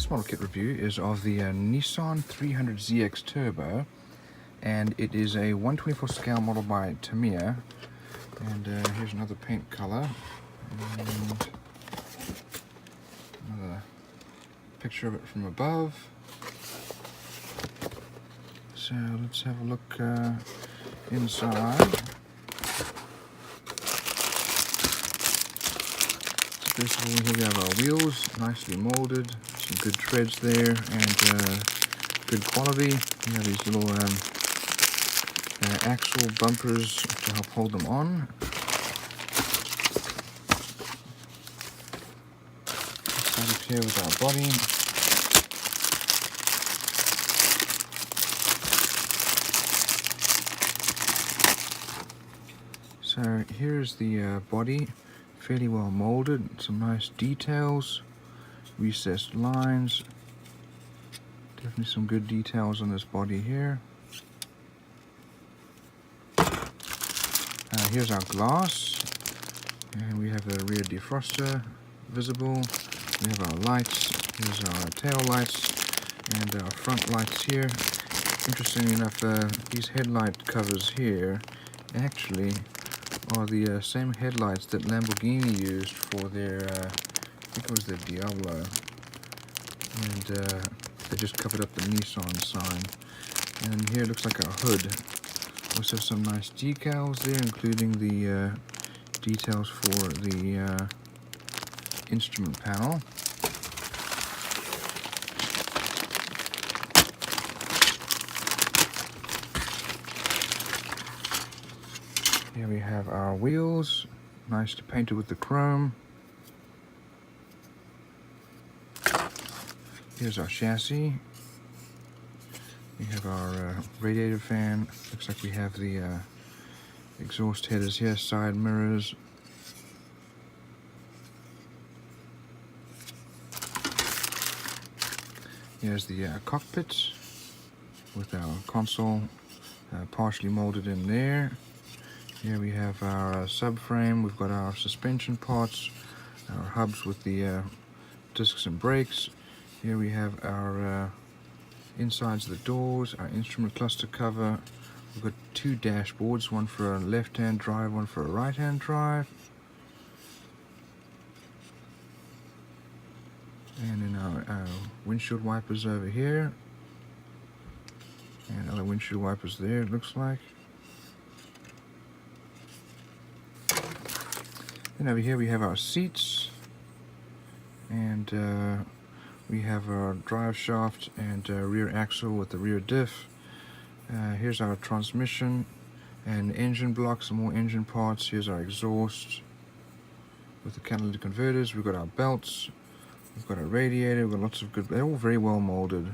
This model kit review is of the Nissan 300ZX Turbo, and it is a 1/24 scale model by Tamiya. And here's another paint color, and another picture of it from above. So let's have a look inside. So first of all, here we have our wheels, nicely molded, some good treads there, and good quality. We have these little axle bumpers to help hold them on. Let's start up here with our body. So here's the body, fairly well molded, some nice details, recessed lines, definitely some good details on this body here. Here's our glass, and we have a rear defroster visible. We have our lights, here's our tail lights, and our front lights here. Interestingly enough, these headlight covers here actually are the same headlights that Lamborghini used for their, I think it was their Diablo, and they just covered up the Nissan sign. And here it looks like a hood. Also some nice decals there, including the details for the instrument panel. Here we have our wheels, nicely painted with the chrome. Here's our chassis. We have our radiator fan. Looks like we have the exhaust headers here, side mirrors. Here's the cockpit with our console partially molded in there. Here we have our subframe. We've got our suspension parts, our hubs with the discs and brakes. Here we have our insides of the doors, our instrument cluster cover. We've got two dashboards, one for a left-hand drive, one for a right-hand drive. And then our windshield wipers over here. And other windshield wipers there, it looks like. Then over here we have our seats. And we have our drive shaft and rear axle with the rear diff. Here's our transmission and engine block, some more engine parts. Here's our exhaust with the catalytic converters. We've got our belts. We've got our radiator. We've got lots of good, they're all very well molded.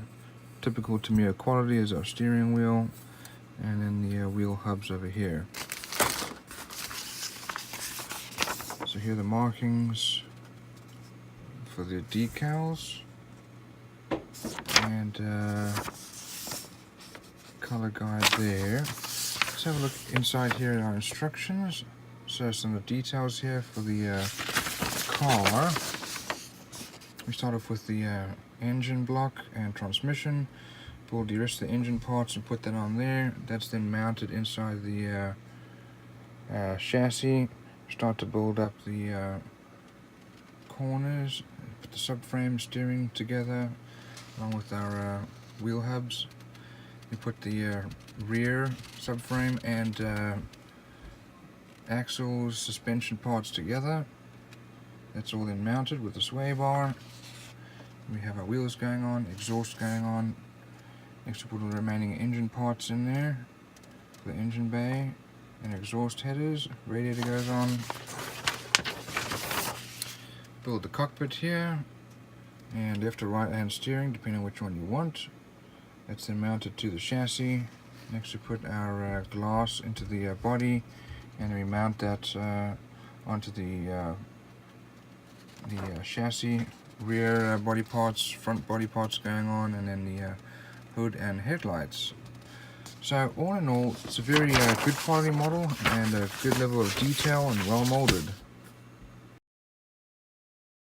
Typical Tamiya quality is our steering wheel, and then the wheel hubs over here. So here are the markings for the decals. And color guide there. Let's have a look inside here at our instructions. So some of the details here for the car. We start off with the engine block and transmission. Pull the rest of the engine parts and put that on there. That's then mounted inside the chassis. Start to build up the corners. Put the subframe steering together, along with our wheel hubs. We put the rear subframe and axles, suspension parts together. That's all then mounted with the sway bar. We have our wheels going on, exhaust going on. Next we put all the remaining engine parts in there, the engine bay and exhaust headers. Radiator goes on. Build the cockpit here, and left or right hand steering depending on which one you want. That's then mounted to the chassis. Next we put our glass into the body, and we mount that onto the chassis. Rear body parts, front body parts going on, and then the hood and headlights. So all in all, it's a very good quality model and a good level of detail and well molded.